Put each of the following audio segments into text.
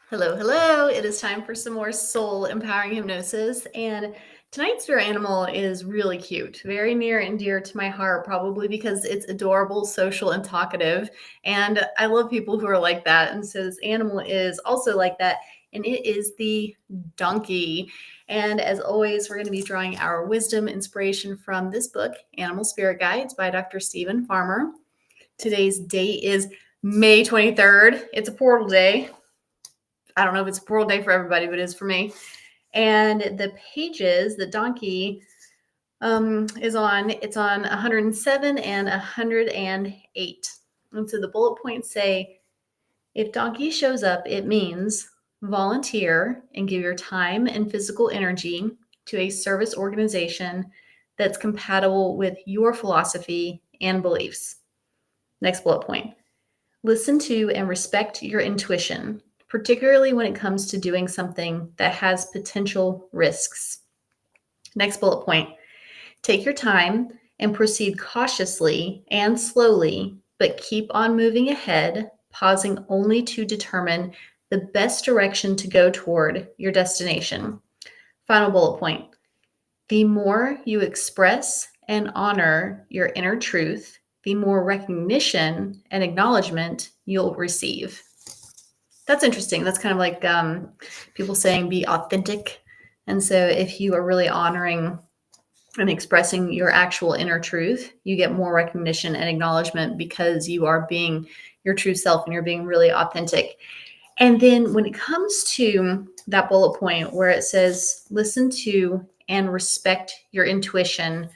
Hello, hello. It is time for some more soul empowering hypnosis. And tonight's spirit animal is really cute, very near and dear to my heart, probably because it's adorable, social, and talkative. And I love people who are like that. And so this animal is also like that. And it is the donkey. And as always, we're going to be drawing our wisdom inspiration from this book, Animal Spirit Guides by Dr. Stephen Farmer. Today's date is May 23rd. It's a portal day. I don't know if it's a portal day for everybody, but it is for me. And the pages, the donkey is on, it's on 107 and 108. And so the bullet points say, if donkey shows up, it means volunteer and give your time and physical energy to a service organization that's compatible with your philosophy and beliefs. Next bullet point. Listen to and respect your intuition, particularly when it comes to doing something that has potential risks. Next bullet point. Take your time and proceed cautiously and slowly, but keep on moving ahead, pausing only to determine the best direction to go toward your destination. Final bullet point. The more you express and honor your inner truth, the more recognition and acknowledgement you'll receive. That's interesting. That's kind of like people saying be authentic. And so if you are really honoring and expressing your actual inner truth, you get more recognition and acknowledgement because you are being your true self and you're being really authentic. And then when it comes to that bullet point where it says, listen to and respect your intuition,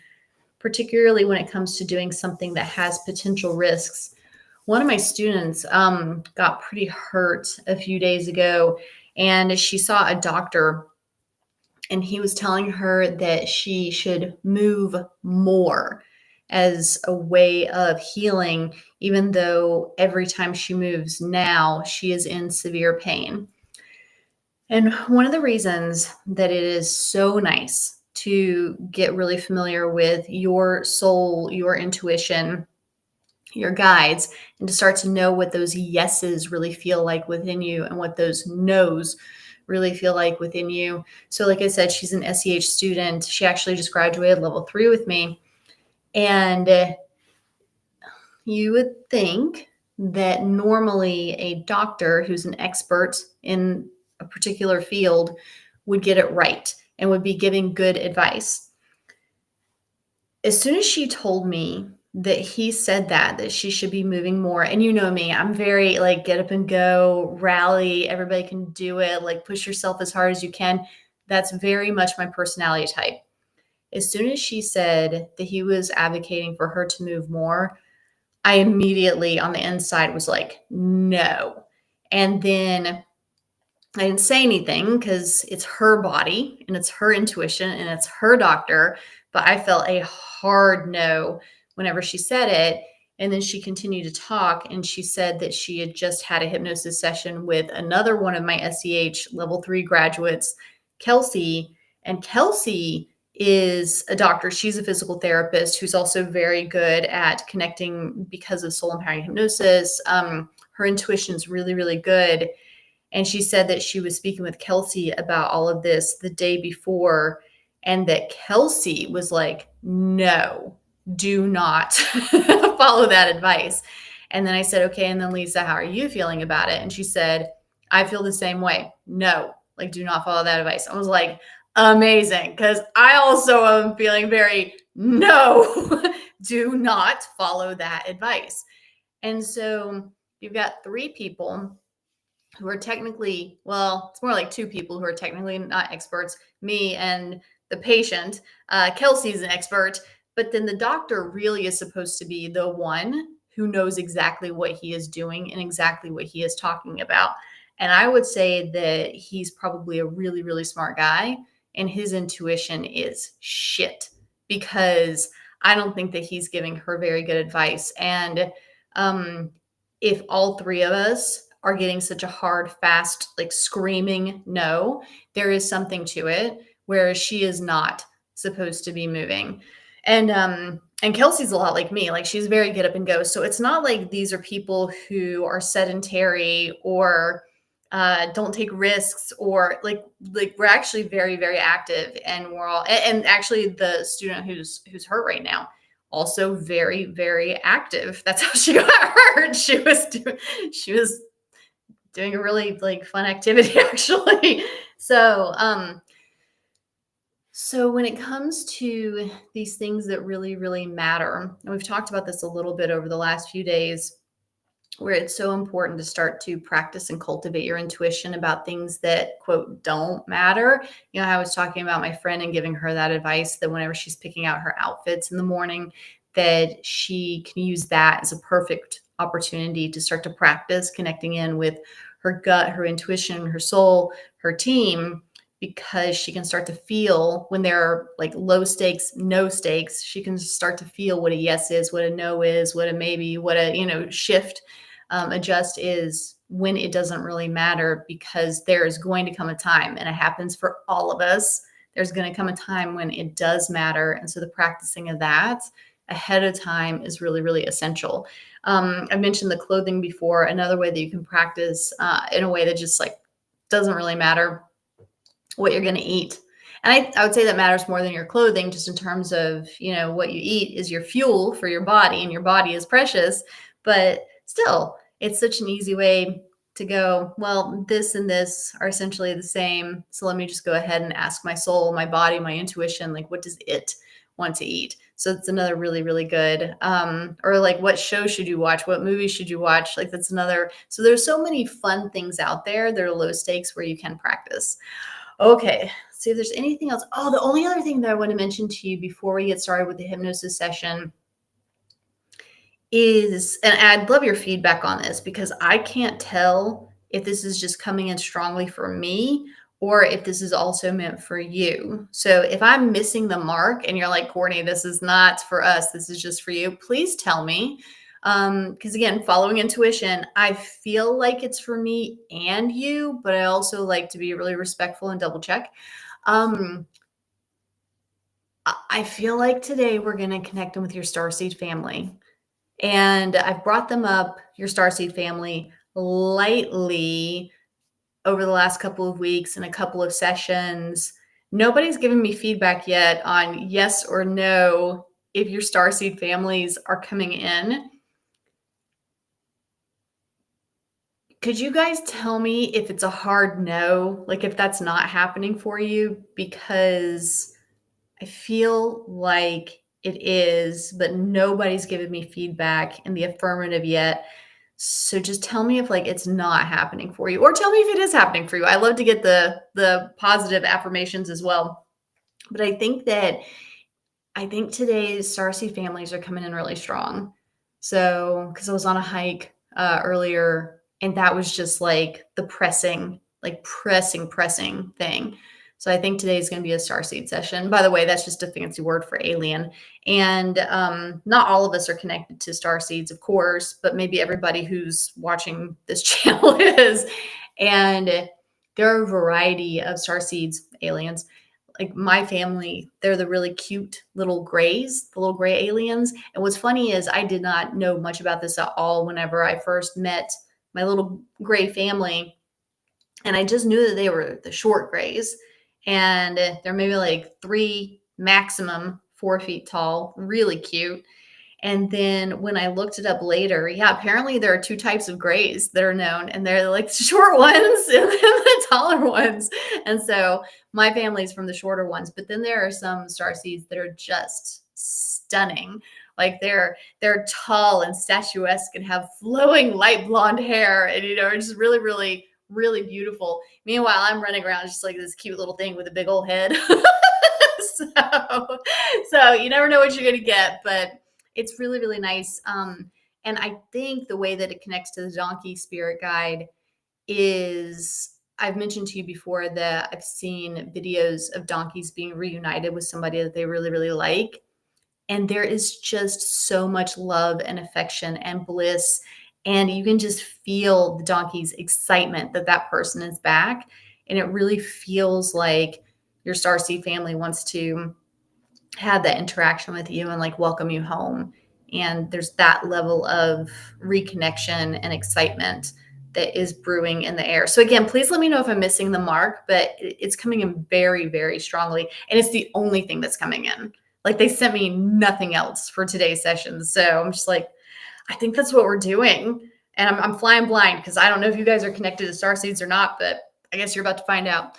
particularly when it comes to doing something that has potential risks. One of my students got pretty hurt a few days ago, and she saw a doctor, and he was telling her that she should move more as a way of healing, even though every time she moves now, she is in severe pain. And one of the reasons that it is so nice to get really familiar with your soul, your intuition, your guides, and to start to know what those yeses really feel like within you and what those nos really feel like within you. So like I said, she's an SEH student. She actually just graduated level 3 with me. And you would think that normally a doctor who's an expert in a particular field would get it right and would be giving good advice. As soon as she told me that he said that she should be moving more, and you know me, I'm very like get up and go, rally, everybody can do it, like push yourself as hard as you can. That's very much my personality type. As soon as she said that he was advocating for her to move more, I immediately on the inside was like, no. And then I didn't say anything because it's her body and it's her intuition and it's her doctor. But I felt a hard no whenever she said it. And then she continued to talk, and she said that she had just had a hypnosis session with another one of my SEH level 3 graduates, Kelsey. And Kelsey is a doctor. She's a physical therapist who's also very good at connecting because of soul empowering hypnosis. Her intuition is really, really good. And she said that she was speaking with Kelsey about all of this the day before, and that Kelsey was like, no, do not follow that advice. And then I said, okay. And then Lisa, how are you feeling about it? And she said, I feel the same way. No, like do not follow that advice. I was like, amazing. Because I also am feeling very, no, do not follow that advice. And so you've got 3 people who are technically, well, it's more like 2 people who are technically not experts, me and the patient. Kelsey's an expert, but then the doctor really is supposed to be the one who knows exactly what he is doing and exactly what he is talking about. And I would say that he's probably a really, really smart guy, and his intuition is shit because I don't think that he's giving her very good advice. And if all 3 of us are getting such a hard, fast, like screaming no, there is something to it, whereas she is not supposed to be moving. And Kelsey's a lot like me. Like she's very get up and go. So it's not like these are people who are sedentary or don't take risks, or like we're actually very, very active, and we're all, and actually the student who's hurt right now, also very, very active. That's how she got hurt. She was doing a really like fun activity actually. So when it comes to these things that really, really matter, and we've talked about this a little bit over the last few days, where it's so important to start to practice and cultivate your intuition about things that, quote, don't matter. I was talking about my friend and giving her that advice that whenever she's picking out her outfits in the morning, that she can use that as a perfect opportunity to start to practice connecting in with her gut, her intuition, her soul, her team, because she can start to feel when there are like low stakes, no stakes. She can start to feel what a yes is, what a no is, what a maybe, what a, shift, adjust is, when it doesn't really matter, because there's going to come a time, and it happens for all of us. There's going to come a time when it does matter. And so the practicing of that ahead of time is really, really essential. I mentioned the clothing before. Another way that you can practice in a way that just like doesn't really matter what you're going to eat. And I would say that matters more than your clothing, just in terms of, what you eat is your fuel for your body, and your body is precious. But still, it's such an easy way to go, well, this and this are essentially the same. So let me just go ahead and ask my soul, my body, my intuition, like, what does it want to eat? So it's another really, really good, or like, what show should you watch? What movie should you watch? Like, that's another. So there's so many fun things out there that are low stakes where you can practice. Okay, see if there's anything else. Oh, the only other thing that I want to mention to you before we get started with the hypnosis session is, and I'd love your feedback on this, because I can't tell if this is just coming in strongly for me or if this is also meant for you. So if I'm missing the mark and you're like, Courtney, this is not for us, this is just for you, please tell me. Because again, following intuition, I feel like it's for me and you, but I also like to be really respectful and double check. I feel like today we're going to connect them with your starseed family. And I've brought them up, your starseed family, lightly over the last couple of weeks in a couple of sessions. Nobody's given me feedback yet on yes or no if your starseed families are coming in. Could you guys tell me if it's a hard no, like if that's not happening for you? Because I feel like it is, but nobody's given me feedback in the affirmative yet. So just tell me if like it's not happening for you, or tell me if it is happening for you. I love to get the positive affirmations as well. But I think today's starseed families are coming in really strong. So, because I was on a hike earlier, and that was just like the pressing thing. So I think today is going to be a starseed session. By the way, that's just a fancy word for alien. And not all of us are connected to starseeds, of course, but maybe everybody who's watching this channel is. And there are a variety of starseeds, aliens. Like my family, they're the really cute little grays, the little gray aliens. And what's funny is I did not know much about this at all whenever I first met my little gray family. And I just knew that they were the short grays. And they're maybe like 3, maximum 4 feet tall, really cute. And then when I looked it up later, yeah, apparently there are 2 types of grays that are known, and they're like the short ones and then the taller ones. And so my family's from the shorter ones, but then there are some starseeds that are just stunning. Like they're tall and statuesque and have flowing light blonde hair, and it's just really, really, really beautiful. Meanwhile, I'm running around just like this cute little thing with a big old head. so you never know what you're gonna get, but it's really, really nice. And I think the way that it connects to the donkey spirit guide is, I've mentioned to you before that I've seen videos of donkeys being reunited with somebody that they really, really like. And there is just so much love and affection and bliss. And you can just feel the donkey's excitement that that person is back. And it really feels like your starseed family wants to have that interaction with you and like welcome you home. And there's that level of reconnection and excitement that is brewing in the air. So again, please let me know if I'm missing the mark, but it's coming in very, very strongly. And it's the only thing that's coming in. Like they sent me nothing else for today's session. So I'm just like, I think that's what we're doing. And I'm flying blind because I don't know if you guys are connected to Starseeds or not, but I guess you're about to find out.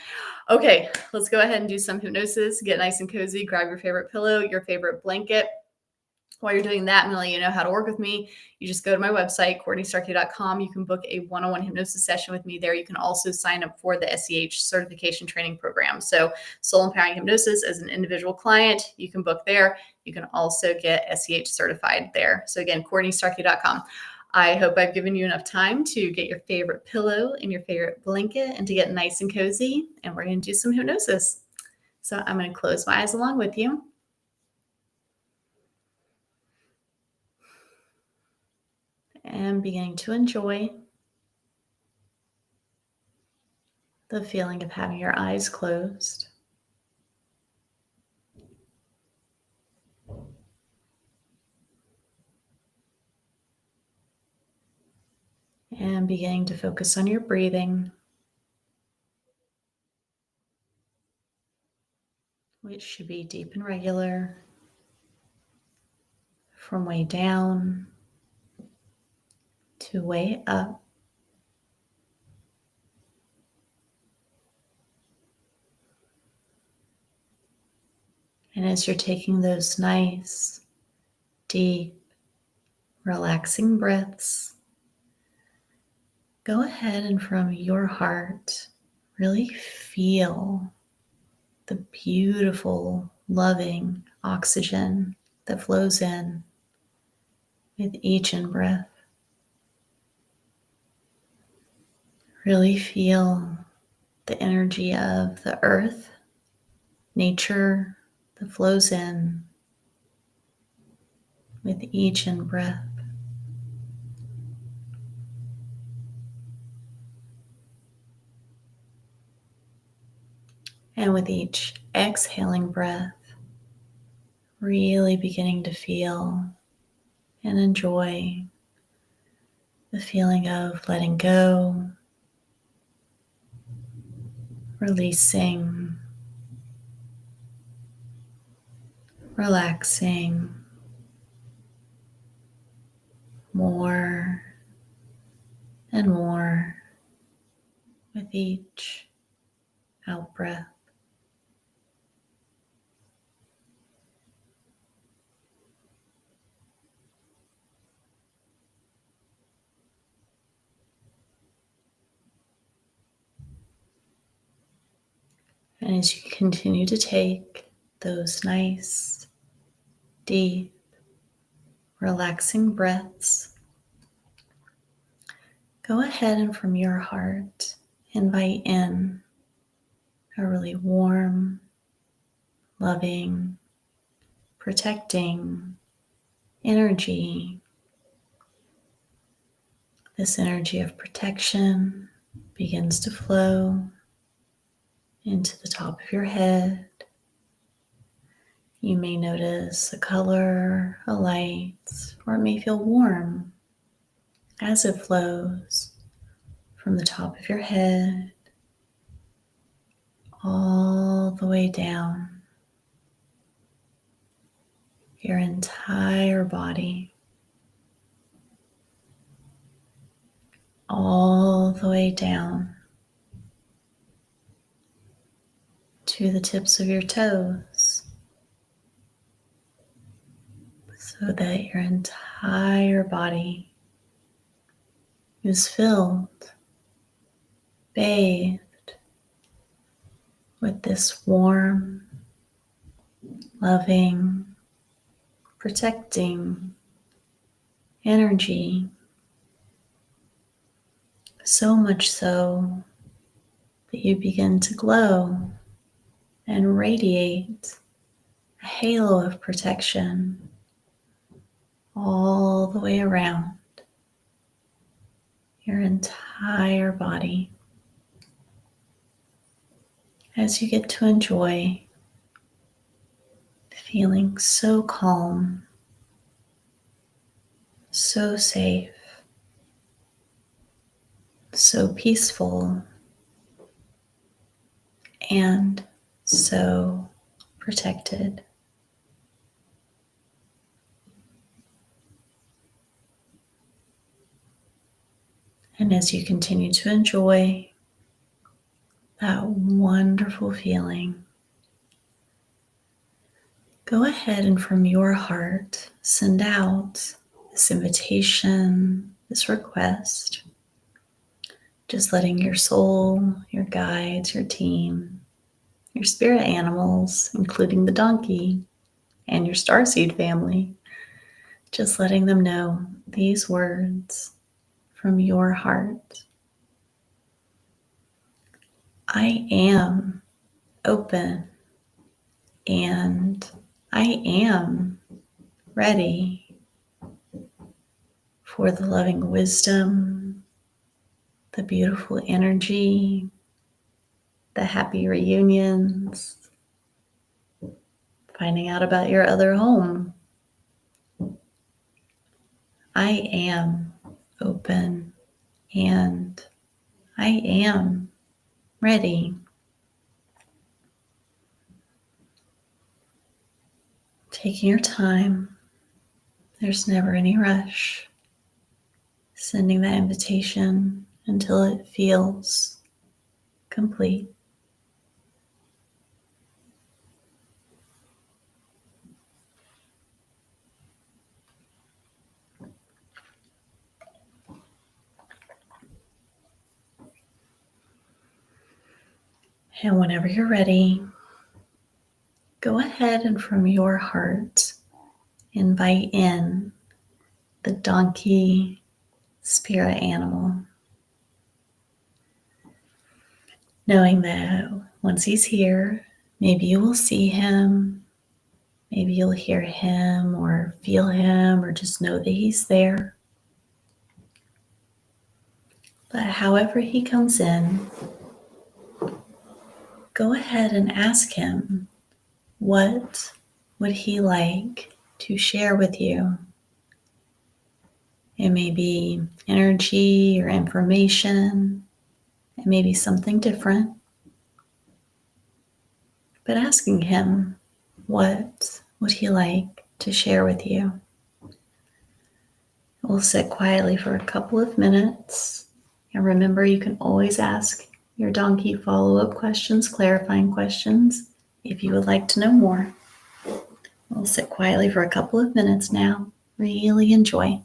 Okay, let's go ahead and do some hypnosis. Get nice and cozy. Grab your favorite pillow, your favorite blanket. While you're doing that, I'm going to let you know how to work with me. You just go to my website, CourtneyStarkey.com. You can book a one-on-one hypnosis session with me there. You can also sign up for the SEH certification training program. So soul empowering hypnosis as an individual client, you can book there. You can also get SEH certified there. So again, CourtneyStarkey.com. I hope I've given you enough time to get your favorite pillow and your favorite blanket and to get nice and cozy. And we're going to do some hypnosis. So I'm going to close my eyes along with you. And beginning to enjoy the feeling of having your eyes closed. And beginning to focus on your breathing, which should be deep and regular, from way down to way up. And as you're taking those nice, deep, relaxing breaths, go ahead and from your heart, really feel the beautiful, loving oxygen that flows in with each in-breath. Really feel the energy of the earth, nature that flows in with each in-breath. And with each exhaling breath, really beginning to feel and enjoy the feeling of letting go, releasing, relaxing more and more with each out breath. And as you continue to take those nice, deep, relaxing breaths, go ahead and from your heart, invite in a really warm, loving, protecting energy. This energy of protection begins to flow into the top of your head. You may notice a color, a light, or it may feel warm as it flows from the top of your head all the way down your entire body, all the way down to the tips of your toes, so that your entire body is filled, bathed with this warm, loving, protecting energy. So much so that you begin to glow and radiate a halo of protection all the way around your entire body as you get to enjoy feeling so calm, so safe, so peaceful, and so protected. And as you continue to enjoy that wonderful feeling, go ahead and from your heart send out this invitation, this request, just letting your soul, your guides, your team, your spirit animals, including the donkey and your starseed family, just letting them know these words from your heart. I am open and I am ready for the loving wisdom, the beautiful energy, the happy reunions, finding out about your other home. I am open and I am ready. Taking your time, there's never any rush. Sending that invitation until it feels complete. And whenever you're ready, go ahead and from your heart, invite in the donkey spirit animal. Knowing that once he's here, maybe you will see him, maybe you'll hear him or feel him or just know that he's there. But however he comes in, go ahead and ask him, what would he like to share with you? It may be energy or information. It may be something different. But asking him, what would he like to share with you? We'll sit quietly for a couple of minutes. And remember, you can always ask your donkey follow-up questions, clarifying questions, if you would like to know more. We'll sit quietly for a couple of minutes now. Really enjoy.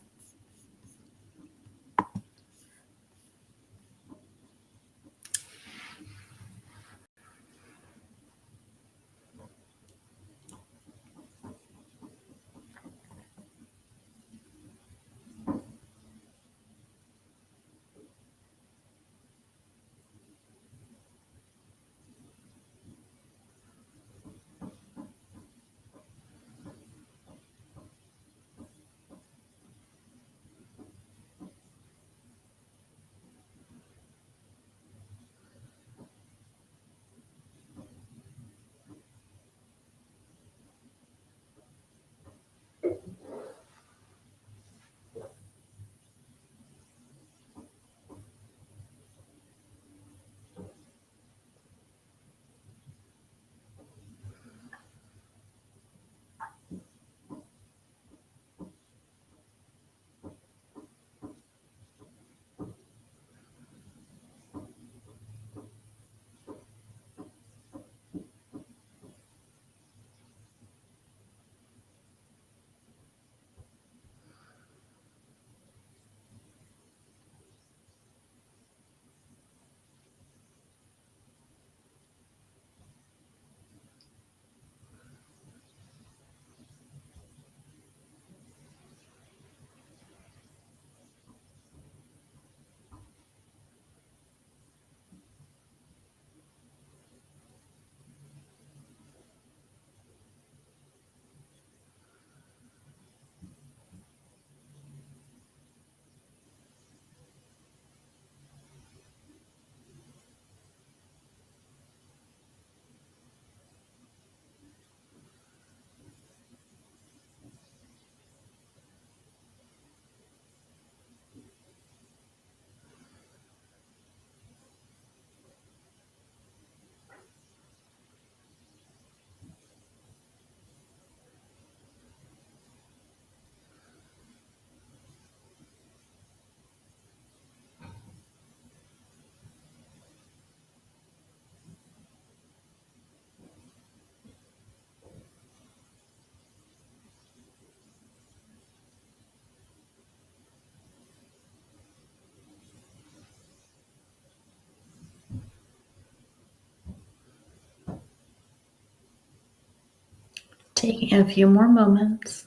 Taking a few more moments.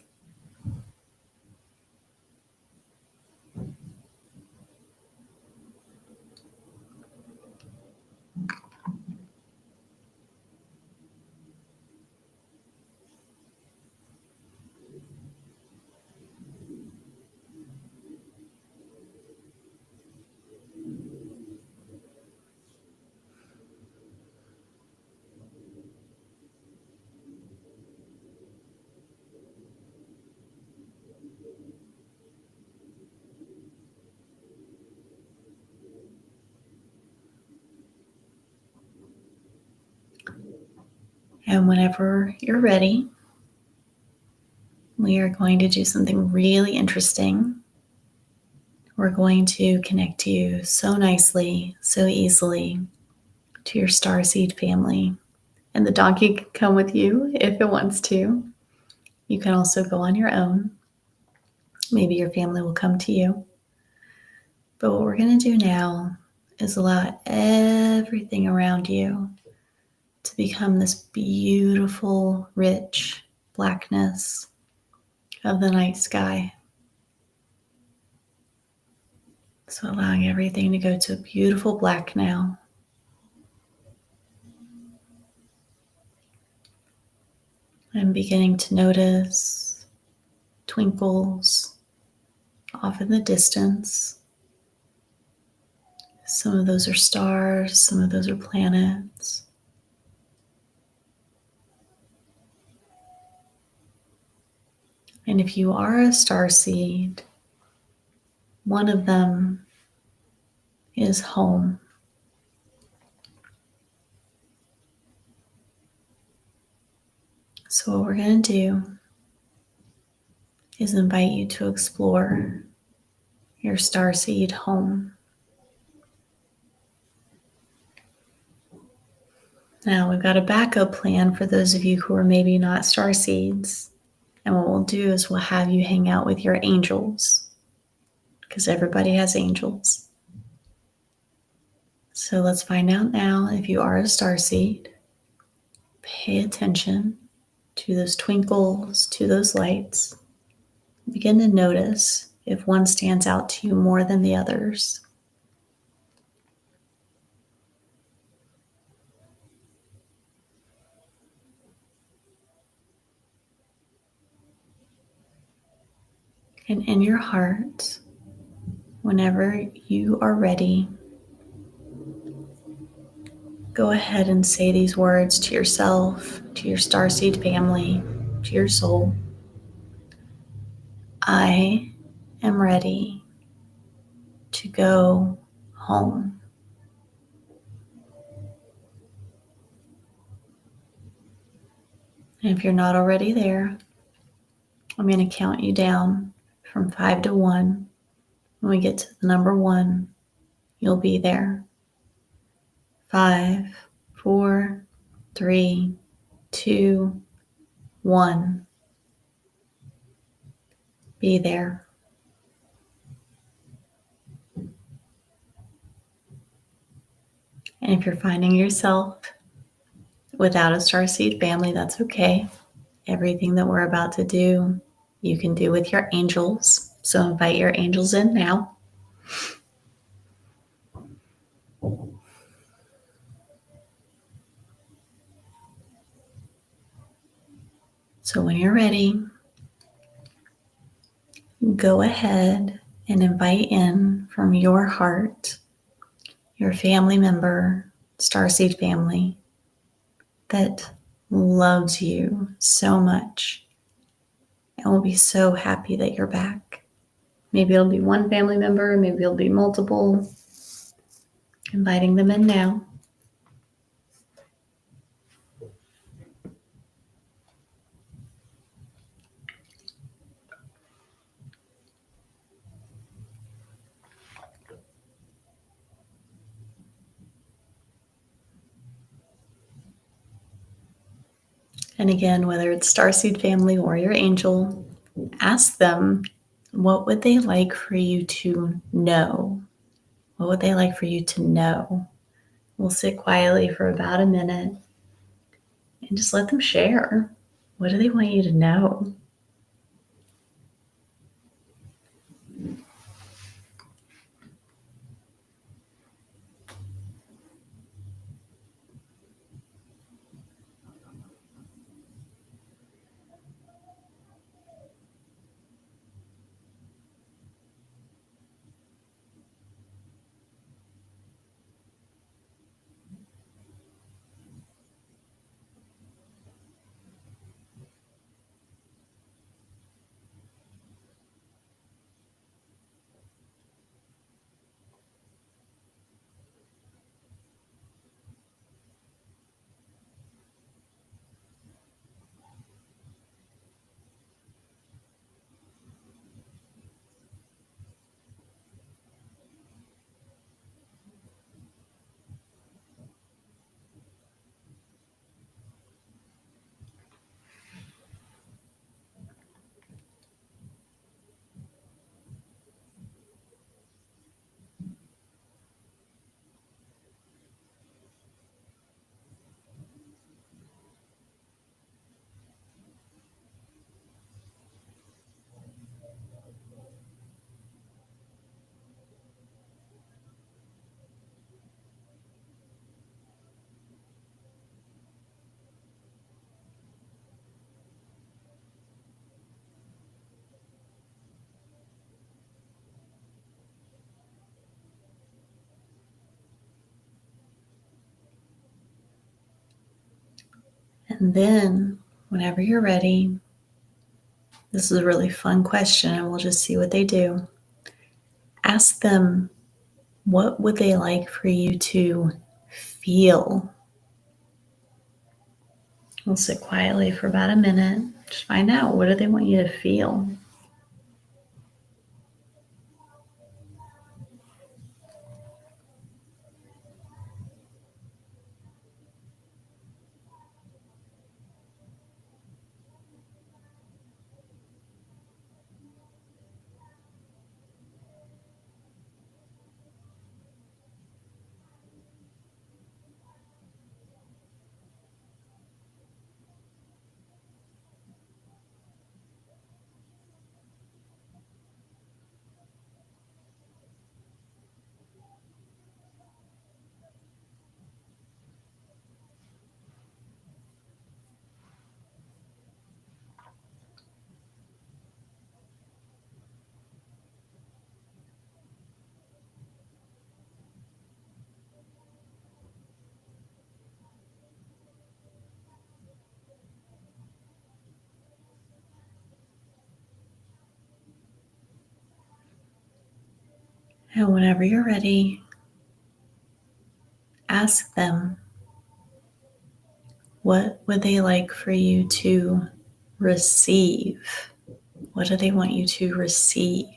And whenever you're ready, we are going to do something really interesting. We're going to connect you so nicely, so easily to your starseed family. And the donkey can come with you if it wants to. You can also go on your own. Maybe your family will come to you. But what we're going to do now is allow everything around you to become this beautiful, rich blackness of the night sky. So allowing everything to go to a beautiful black now. I'm beginning to notice twinkles off in the distance. Some of those are stars, some of those are planets. And if you are a starseed, one of them is home. So what we're going to do is invite you to explore your starseed home. Now we've got a backup plan for those of you who are maybe not starseeds. And what we'll do is we'll have you hang out with your angels, because everybody has angels. So let's find out now if you are a starseed. Pay attention to those twinkles, to those lights. Begin to notice if one stands out to you more than the others. And in your heart, whenever you are ready, go ahead and say these words to yourself, to your starseed family, to your soul. I am ready to go home. And if you're not already there, I'm going to count you down from 5 to 1. When we get to the number 1, you'll be there. 5, 4, 3, 2, 1. Be there. And if you're finding yourself without a starseed family, that's okay. Everything that we're about to do, you can do with your angels. So invite your angels in now. So when you're ready, go ahead and invite in from your heart your family member, starseed family, that loves you so much and will be so happy that you're back. Maybe it'll be one family member, maybe it'll be multiple. Inviting them in now. And again, whether it's starseed family or your angel, ask them, what would they like for you to know? What would they like for you to know? We'll sit quietly for about a minute and just let them share What do they want you to know? And then, whenever you're ready, this is a really fun question, and we'll just see what they do. Ask them, what would they like for you to feel? We'll sit quietly for about a minute. Just find out, what do they want you to feel? And whenever you're ready, ask them, what would they like for you to receive? What do they want you to receive?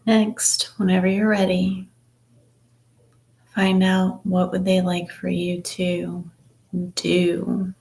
Next, whenever you're ready, find out, what would they like for you to do?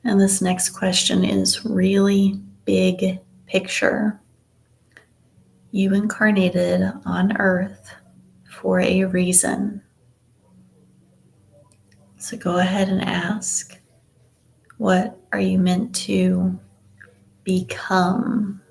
And this next question is really big picture. You incarnated on Earth for a reason. So go ahead and ask, what are you meant to become?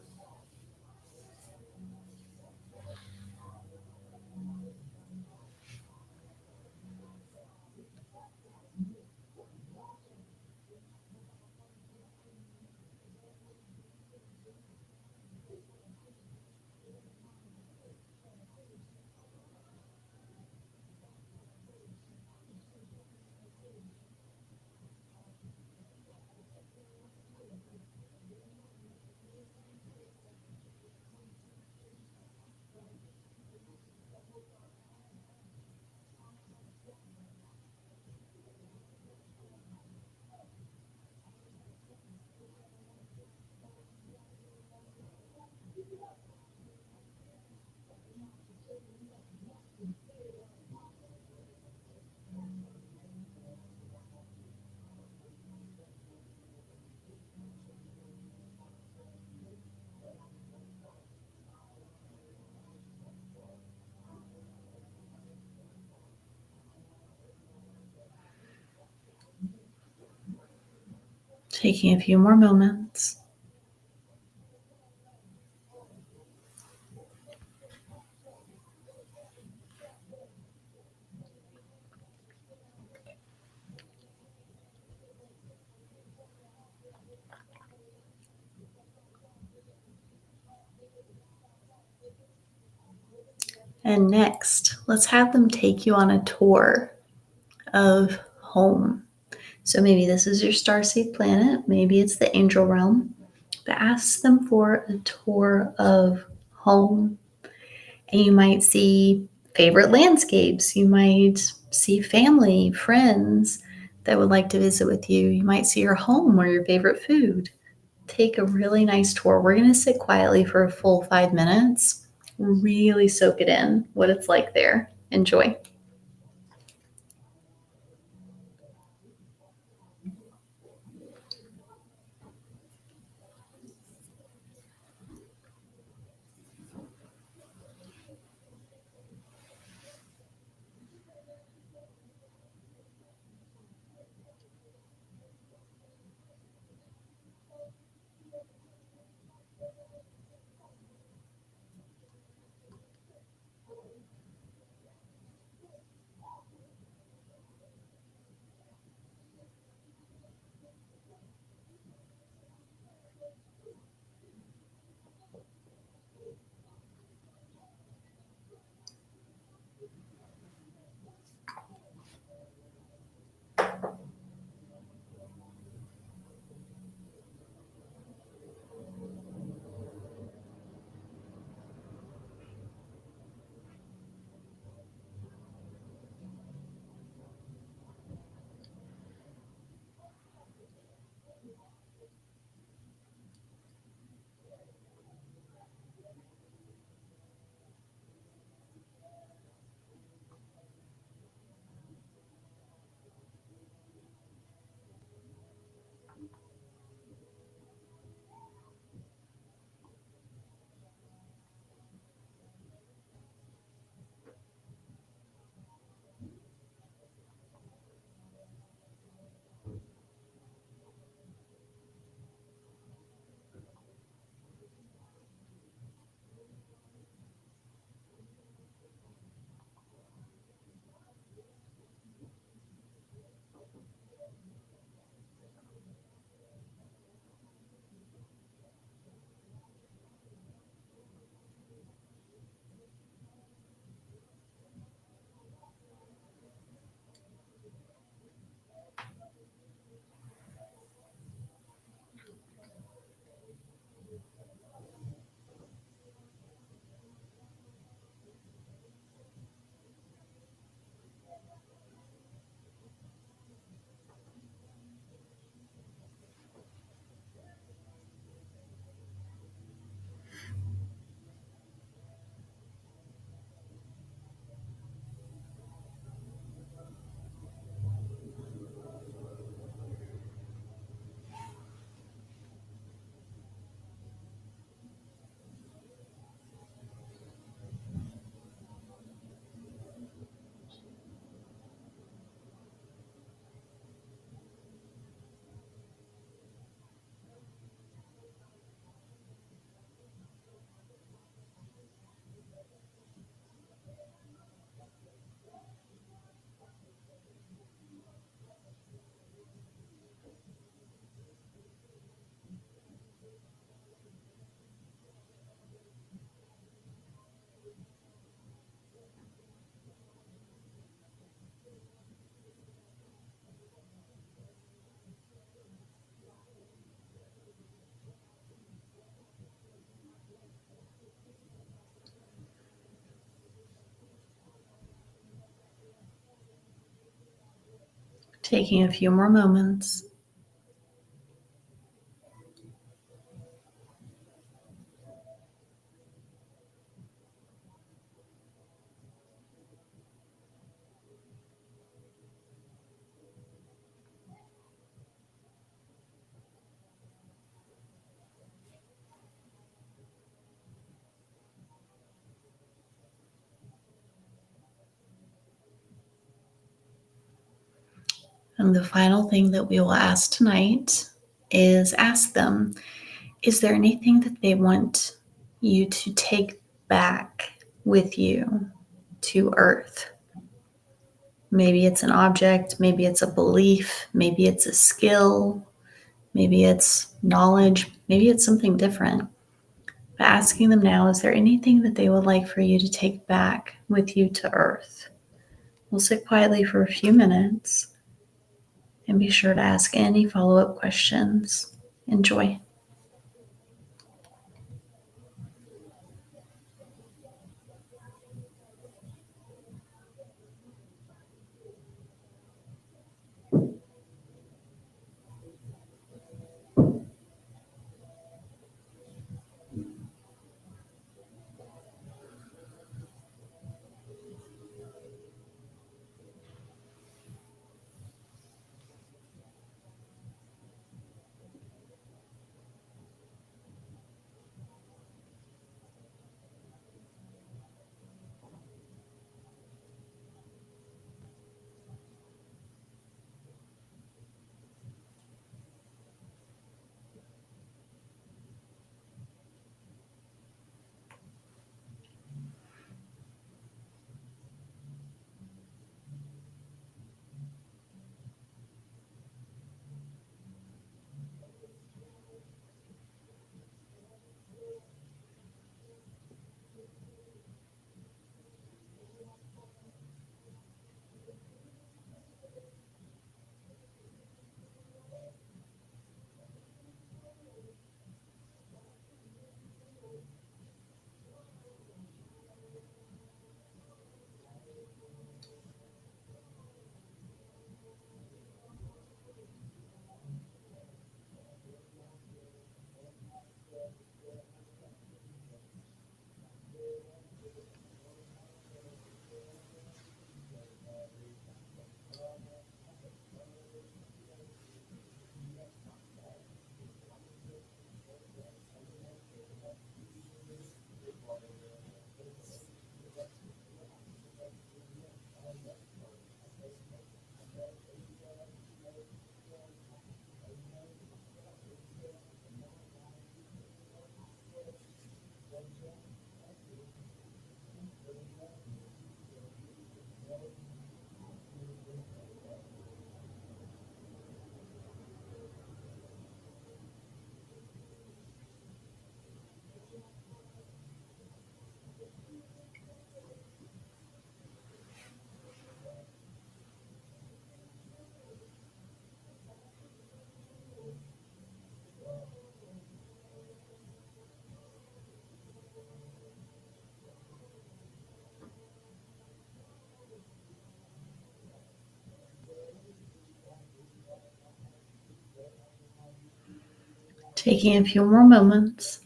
Taking a few more moments. And next, let's have them take you on a tour of home. So maybe this is your starseed planet, maybe it's the angel realm, but ask them for a tour of home. And you might see favorite landscapes, you might see family, friends that would like to visit with you. You might see your home or your favorite food. Take a really nice tour. We're going to sit quietly for a full 5 minutes, really soak it in, what it's like there. Enjoy. Taking a few more moments. And the final thing that we will ask tonight is ask them, is there anything that they want you to take back with you to Earth? Maybe it's an object, maybe it's a belief, maybe it's a skill, maybe it's knowledge, maybe it's something different. But asking them now, is there anything that they would like for you to take back with you to Earth? We'll sit quietly for a few minutes and be sure to ask any follow-up questions. Enjoy. Taking a few more moments.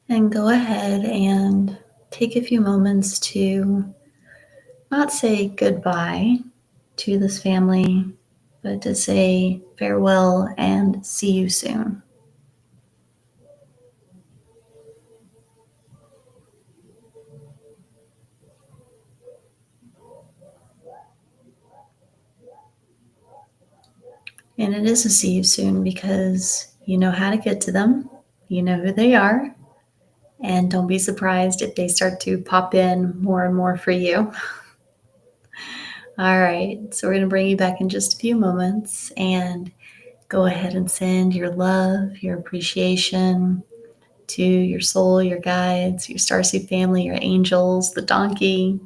And go ahead and take a few moments to not say goodbye to this family, but to say farewell and see you soon. And it is a see you soon because you know how to get to them. You know who they are. And don't be surprised if they start to pop in more and more for you. All right, so we're going to bring you back in just a few moments and go ahead and send your love, your appreciation to your soul, your guides, your starseed family, your angels, the donkey.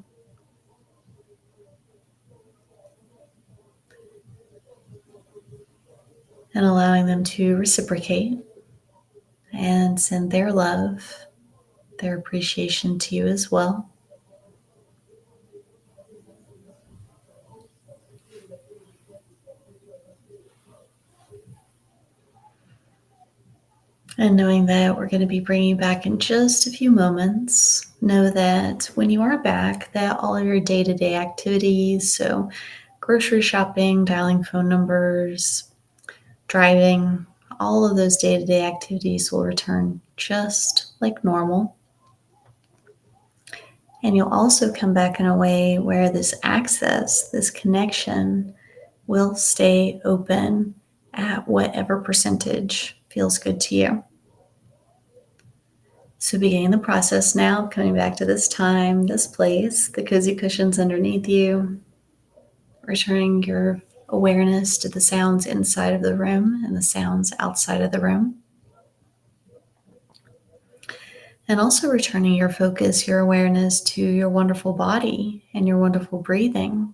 And allowing them to reciprocate and send their love, their appreciation to you as well. And knowing that we're going to be bringing you back in just a few moments, know that when you are back, that all of your day-to-day activities, so grocery shopping, dialing phone numbers, driving, all of those day-to-day activities will return just like normal. And you'll also come back in a way where this access, this connection, will stay open at whatever percentage feels good to you. So beginning the process now, coming back to this time, this place, the cozy cushions underneath you, returning your awareness to the sounds inside of the room and the sounds outside of the room. And also returning your focus, your awareness to your wonderful body and your wonderful breathing.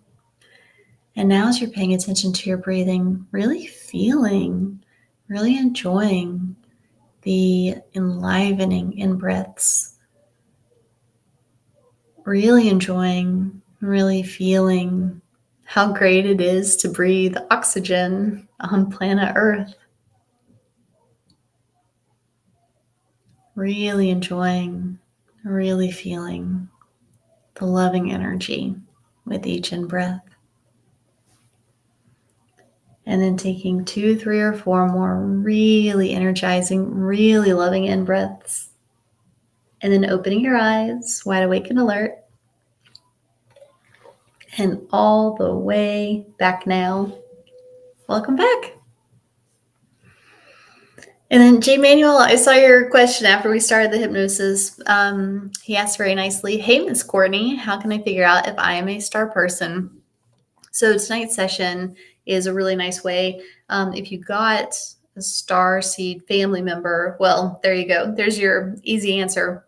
And now as you're paying attention to your breathing, really feeling, really enjoying the enlivening in-breaths, really enjoying, really feeling how great it is to breathe oxygen on planet Earth. Really enjoying, really feeling the loving energy with each in-breath. And then taking 2, 3, or 4 more really energizing, really loving in-breaths. And then opening your eyes, wide awake and alert. And all the way back now. Welcome back. And then J. Manuel, I saw your question after we started the hypnosis. He asked very nicely, "Hey, Miss Courtney, how can I figure out if I am a star person?" So tonight's session is a really nice way. If you got a star seed family member, well, there you go. There's your easy answer.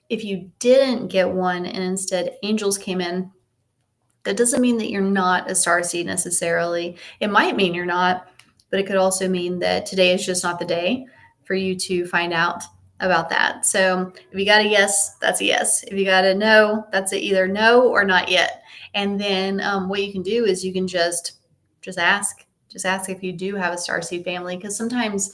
If you didn't get one and instead angels came in, that doesn't mean that you're not a star seed necessarily. It might mean you're not, but it could also mean that today is just not the day for you to find out about that. So if you got a yes, that's a yes. If you got a no, that's a either no or not yet. And then what you can do is you can just ask. Just ask if you do have a starseed family, because sometimes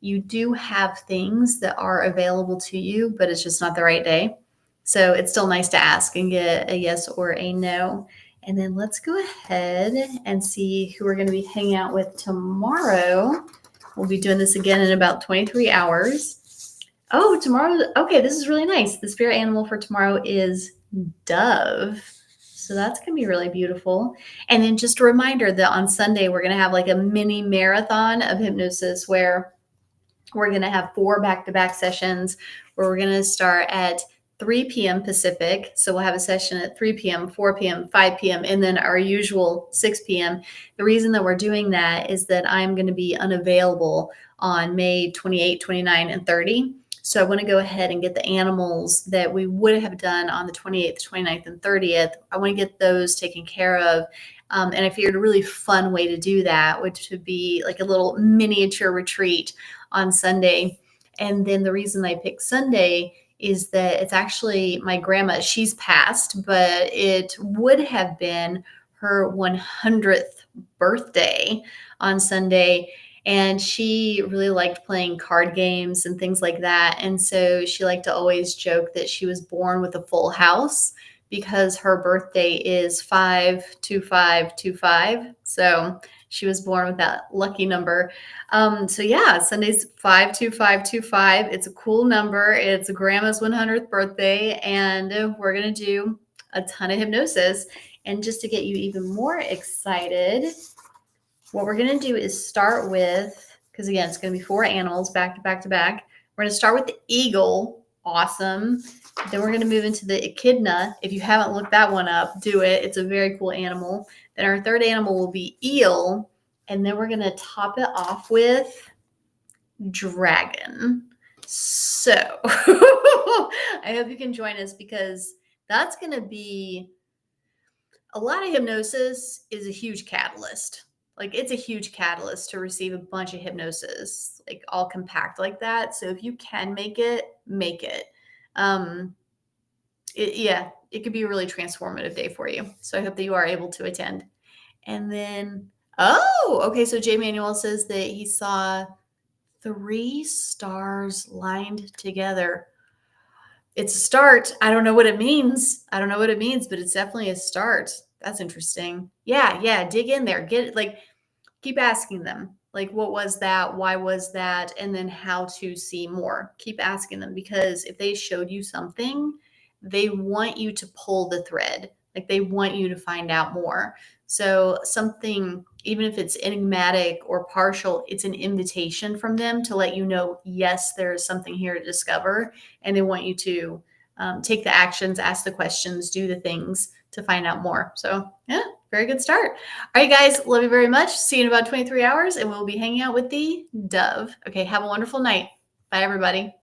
you do have things that are available to you, but it's just not the right day. So it's still nice to ask and get a yes or a no. And then let's go ahead and see who we're going to be hanging out with tomorrow. We'll be doing this again in about 23 hours. Oh, tomorrow. Okay, this is really nice. The spirit animal for tomorrow is dove. So that's going to be really beautiful. And then just a reminder that on Sunday, we're going to have like a mini marathon of hypnosis where we're going to have 4 back-to-back sessions where we're going to start at 3 p.m. Pacific. So we'll have a session at 3 p.m., 4 p.m., 5 p.m., and then our usual 6 p.m. The reason that we're doing that is that I'm going to be unavailable on May 28, 29, and 30. So I want to go ahead and get the animals that we would have done on the 28th, 29th, and 30th. I want to get those taken care of. And I figured a really fun way to do that, which would be like a little miniature retreat on Sunday. And then the reason I picked Sunday is that it's actually my grandma. She's passed, but it would have been her 100th birthday on Sunday. And she really liked playing card games and things like that. And so she liked to always joke that she was born with a full house because her birthday is 52525. So she was born with that lucky number. So yeah, Sunday's 52525. It's a cool number. It's grandma's 100th birthday, and we're going to do a ton of hypnosis. And just to get you even more excited, what we're going to do is start with, because again, it's going to be 4 animals back to back to back. We're going to start with the eagle. Awesome. Then we're going to move into the echidna. If you haven't looked that one up, do it. It's a very cool animal. Then our third animal will be eel. And then we're going to top it off with dragon. So I hope you can join us, because that's going to be a lot of hypnosis. Is a huge catalyst. Like, it's a huge catalyst to receive a bunch of hypnosis, like all compact like that. So if you can make it, make it. Yeah, it could be a really transformative day for you. So I hope that you are able to attend. And then, oh, okay. So J. Manuel says that he saw 3 stars lined together. It's a start. I don't know what it means. I don't know what it means, but it's definitely a start. That's interesting. Yeah. Dig in there. Keep asking them, like, what was that? Why was that? And then how to see more. Keep asking them, because if they showed you something, they want you to pull the thread. Like, they want you to find out more. So something, even if it's enigmatic or partial, it's an invitation from them to let you know, yes, there is something here to discover. And they want you to take the actions, ask the questions, do the things to find out more. So yeah, very good start. All right, guys, love you very much. See you in about 23 hours, and we'll be hanging out with the dove. Okay, have a wonderful night. Bye, everybody.